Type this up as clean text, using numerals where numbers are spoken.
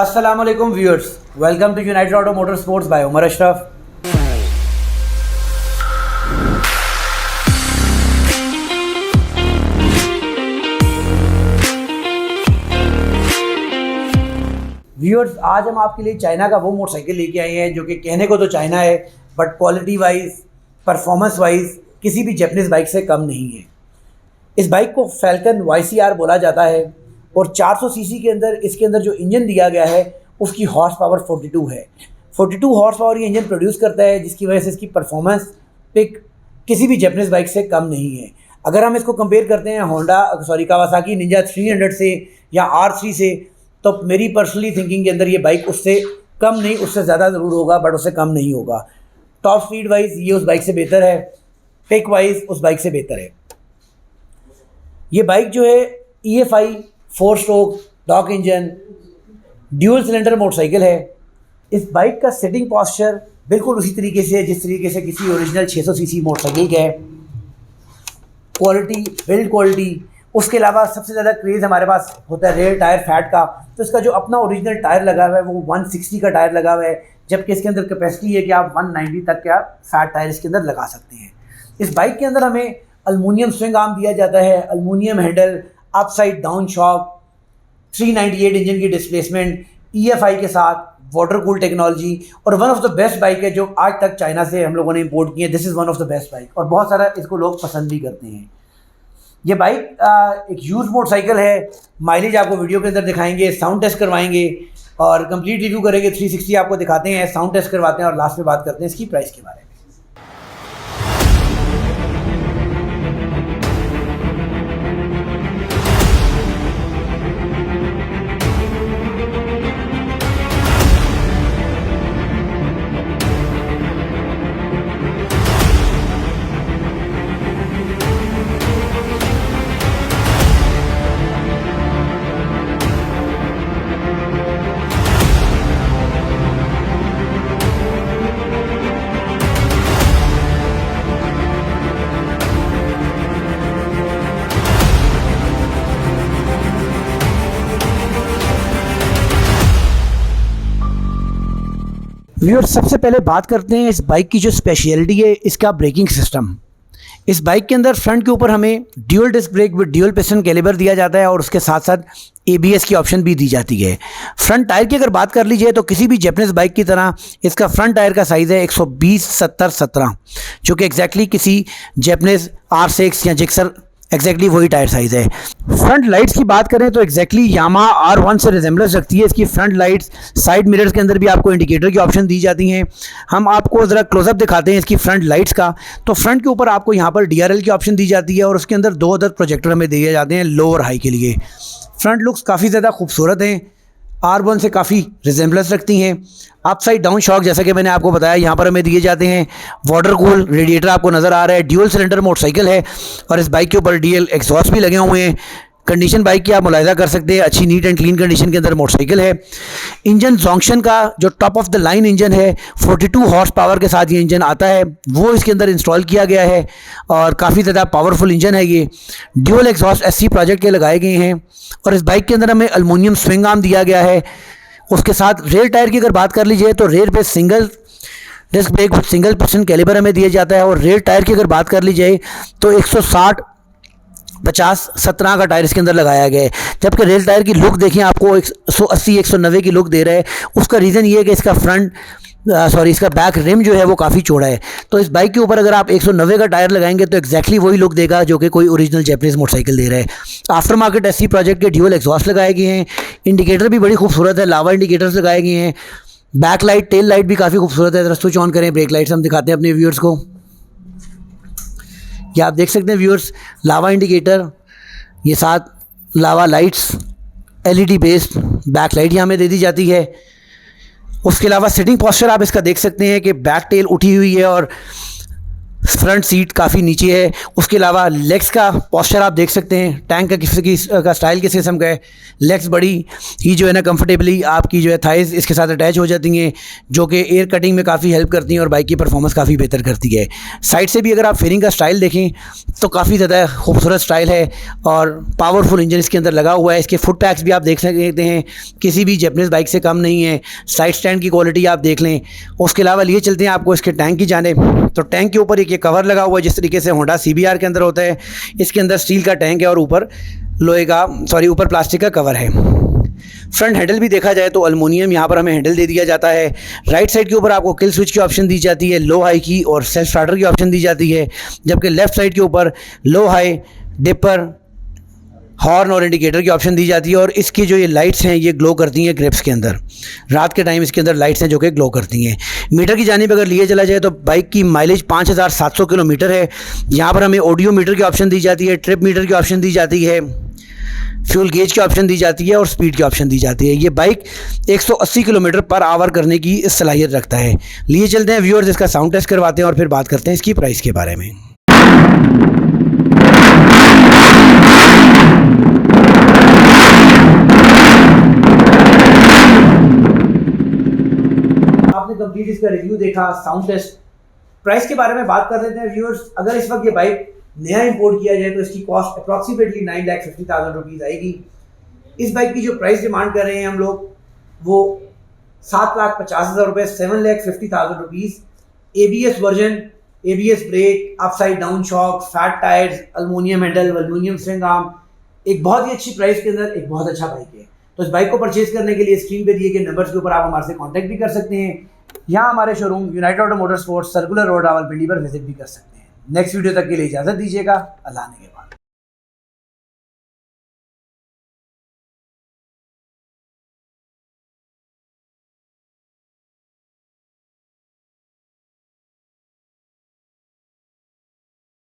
अस्सलामुअलैकुम viewers, welcome to united auto motor sports by Umar Ashraf. Viewers, आज हम आपके लिए चाइना का वो मोटरसाइकिल लेके आए हैं जो कि कहने को तो चाइना है but quality wise, performance wise किसी भी जैपनीज़ बाइक से कम नहीं है। इस बाइक को फैल्कन YCR बोला जाता है और 400 सीसी के अंदर इसके अंदर जो इंजन दिया गया है उसकी हॉर्स पावर 42 है। 42 हॉर्स पावर ये इंजन प्रोड्यूस करता है, जिसकी वजह से इसकी परफॉर्मेंस पिक किसी भी जैपनीज़ बाइक से कम नहीं है। अगर हम इसको कंपेयर करते हैं कावासाकी निंजा 300 से या R3 से, तो मेरी पर्सनली थिंकिंग के अंदर ये बाइक उससे कम नहीं, उससे ज़्यादा ज़रूर होगा बट उससे कम नहीं होगा। टॉप स्पीड वाइज ये उस बाइक से बेहतर है, पिक वाइज उस बाइक से बेहतर है। ये बाइक जो है EFI 4 स्ट्रोक डॉक इंजन ड्यूल सिलेंडर मोटरसाइकिल है। इस बाइक का सिटिंग पॉस्चर बिल्कुल उसी तरीके से जिस तरीके से किसी ओरिजिनल 600 सीसी मोटरसाइकिल का है। क्वालिटी, बिल्ड क्वालिटी, उसके अलावा सबसे ज़्यादा क्रेज़ हमारे पास होता है रेयर टायर फैट का। तो इसका जो अपना ओरिजिनल टायर लगा हुआ है वो 160 का टायर लगा हुआ है, जबकि इसके अंदर कैपेसिटी है कि आप 190 तक का फैट टायर इसके अंदर लगा सकते हैं। इस बाइक के अंदर हमें अल्मोनियम स्विंग आर्म दिया जाता है, aluminium handle, upside down shock, 398 engine की डिस्प्लेसमेंट, EFI के साथ वाटर कूल टेक्नोलॉजी और one of the best bike है जो आज तक चाइना से हम लोगों ने इंपोर्ट की है। This is one of the best bike और बहुत सारा इसको लोग पसंद भी करते हैं। ये बाइक एक यूज मोटरसाइकिल है। माइलेज आपको वीडियो के अंदर दिखाएंगे, साउंड टेस्ट करवाएंगे और कंप्लीट रिव्यू करेंगे। 360 आपको दिखाते हैं, साउंड टेस्ट करवाते हैं और लास्ट में बात करते हैं इसकी प्राइस के बारे में। व्यूअर्स, सबसे पहले बात करते हैं इस बाइक की जो स्पेशलिटी है, इसका ब्रेकिंग सिस्टम। इस बाइक के अंदर फ्रंट के ऊपर हमें dual disc brake with dual piston calibre दिया जाता है और उसके साथ साथ ABS की ऑप्शन भी दी जाती है। फ्रंट टायर की अगर बात कर लीजिए तो किसी भी जैपनीज़ बाइक की तरह इसका फ्रंट टायर का साइज़ है 120/70/17, जो कि एग्जैक्टली किसी जैपनीज़ R6 या जिक्सर एग्जैक्टली वही टायर साइज़ है। फ्रंट लाइट्स की बात करें तो एग्जैक्टली यामाहा R1 से रिजेंबलेंस रखती है इसकी फ्रंट लाइट्स। साइड मिरर्स के अंदर भी आपको इंडिकेटर की ऑप्शन दी जाती हैं। हम आपको ज़रा क्लोजअप दिखाते हैं इसकी फ्रंट लाइट्स का। तो फ्रंट के ऊपर आपको यहाँ पर DRL की ऑप्शन दी जाती है और उसके अंदर 2 अदर प्रोजेक्टर हमें दिए जाते हैं लो और हाई के लिए। फ्रंट लुक्स काफ़ी ज़्यादा खूबसूरत हैं, R1 से काफ़ी रिजेंबलेंस रखती हैं। अपसाइड डाउन शॉक जैसा कि मैंने आपको बताया यहाँ पर हमें दिए जाते हैं। वाटर कूल रेडिएटर आपको नज़र आ रहा है। ड्यूल सिलेंडर मोटरसाइकिल है और इस बाइक के ऊपर DL एग्जॉस्ट भी लगे हुए हैं। कंडीशन बाइक की आप मुलाहिजा कर सकते हैं, अच्छी नीट एंड क्लीन कंडीशन के अंदर मोटरसाइकिल है। इंजन जोंक्शन का जो top of the line engine है 42 हॉर्स पावर के साथ ये इंजन आता है, वो इसके अंदर इंस्टॉल किया गया है और काफ़ी ज़्यादा पावरफुल इंजन है। ये ड्यूल एग्जॉस्ट SC प्रोजेक्ट के लगाए गए हैं और इस बाइक के अंदर हमें अल्मोनियम स्विंग आर्म दिया गया है। उसके साथ रेयर टायर की अगर बात कर लीजिए तो रेयर पे single disc brake single piston calibre हमें दिया जाता है और रेयर टायर की अगर बात कर ली जाए तो 160/50/17 का टायर इसके अंदर लगाया गया है। जबकि रेयर टायर की लुक देखिए आपको 180-190 की लुक दे रहा है। उसका रीज़न ये है कि इसका इसका बैक रिम जो है वो काफ़ी चौड़ा है। तो इस बाइक के ऊपर अगर आप 190 का टायर लगाएंगे तो एग्जैक्टली वही लुक देगा जो कि कोई ओरिजिनल जैपनीज़ मोटरसाइकिल दे रहा है। आफ्टर मार्केट SC प्रोजेक्ट के ड्यूल एग्जॉस्ट लगाए गए हैं। इंडिकेटर भी बड़ी खूबसूरत है, लावा इंडिकेटर्स लगाए गए हैं। बैक लाइट, टेल लाइट भी काफ़ी खूबसूरत है। स्विच ऑन करें, ब्रेक लाइट्स हम दिखाते हैं अपने व्यूअर्स को। ये आप देख सकते हैं व्यूअर्स, लावा इंडिकेटर, ये साथ Lava lights, LED based back light यहाँ हमें दे दी जाती है। उसके अलावा सिटिंग पॉस्चर आप इसका देख सकते हैं कि बैक टेल उठी हुई है और फ्रंट सीट काफ़ी नीचे है। उसके अलावा लेग्स का पोस्चर आप देख सकते हैं, टैंक का स्टाइल किस किस्म का है। लेग्स बड़ी ही जो है ना कंफर्टेबली आपकी जो है थाइज इसके साथ अटैच हो जाती हैं, जो कि एयर कटिंग में काफ़ी हेल्प करती हैं और बाइक की परफॉर्मेंस काफ़ी बेहतर करती है। साइड से भी अगर आप फेयरिंग का स्टाइल देखें तो काफ़ी ज़्यादा खूबसूरत स्टाइल है और पावरफुल इंजन इसके अंदर लगा हुआ है। इसके फुट पैक्स भी आप देख सकते हैं, किसी भी जैपनीज़ बाइक से कम नहीं है। साइड स्टैंड की क्वालिटी आप देख लें। उसके अलावा लिए चलते हैं आपको इसके टैंक की जानिब। तो टैंक के ऊपर एक ये कवर लगा हुआ है जिस तरीके से होंडा CBR के अंदर होता है। इसके अंदर स्टील का टैंक है और ऊपर ऊपर प्लास्टिक का कवर है। फ्रंट हैंडल भी देखा जाए तो अल्मुनियम यहाँ पर हमें हैंडल दे दिया जाता है। राइट साइड के ऊपर आपको किल स्विच की ऑप्शन दी जाती है, लो हाई की और सेल्फ स्टार्टर की ऑप्शन दी जाती है, जबकि लेफ्ट साइड के ऊपर लो हाई, डिपर, हॉर्न और इंडिकेटर की ऑप्शन दी जाती है। और इसकी जो ये लाइट्स हैं ये ग्लो करती हैं ग्रिप्स के अंदर। रात के टाइम इसके अंदर लाइट्स हैं जो कि ग्लो करती हैं। मीटर की जानिब अगर लिए चला जाए तो बाइक की माइलेज 5700 किलोमीटर है। यहाँ पर हमें ऑडियो मीटर की ऑप्शन दी जाती है, ट्रिप मीटर की ऑप्शन दी जाती है, फ्यूल गेज की ऑप्शन दी जाती है और स्पीड की ऑप्शन दी जाती है। ये बाइक 180 किलोमीटर पर आवर करने की सलाहियत रखता है। लिए चलते हैं व्यूअर्स, इसका साउंड टेस्ट करवाते हैं और फिर बात करते हैं इसकी प्राइस के बारे में। आपने कंप्लीट इसका रिव्यू देखा, साउंड टेस्ट, प्राइस के बारे में बात कर लेते हैं व्यूअर्स। अगर इस वक्त ये बाइक नया इंपोर्ट किया जाए तो इसकी कॉस्ट अप्रॉक्सीमेटली 9,50,000 रुपीज़ आएगी। इस बाइक की जो प्राइस डिमांड कर रहे हैं हम लोग वो 7,50,000 रुपये, 7,50,000 rupees. ABS version, ABS brake, upside down shock, fat tyres, aluminium handle, aluminium string arm, एक बहुत ही अच्छी प्राइस के अंदर एक बहुत अच्छा बाइक है। तो इस बाइक को परचेज करने के लिए स्क्रीन पे दिए गए नंबर्स के ऊपर आप हमारे से कांटेक्ट भी कर सकते हैं। यहाँ हमारे showroom United auto motorsports circular road Rawalpindi पर विजिट भी कर सकते हैं। नेक्स्ट वीडियो तक के लिए इजाज़त दीजिएगा। अल्लाह ने के बाद।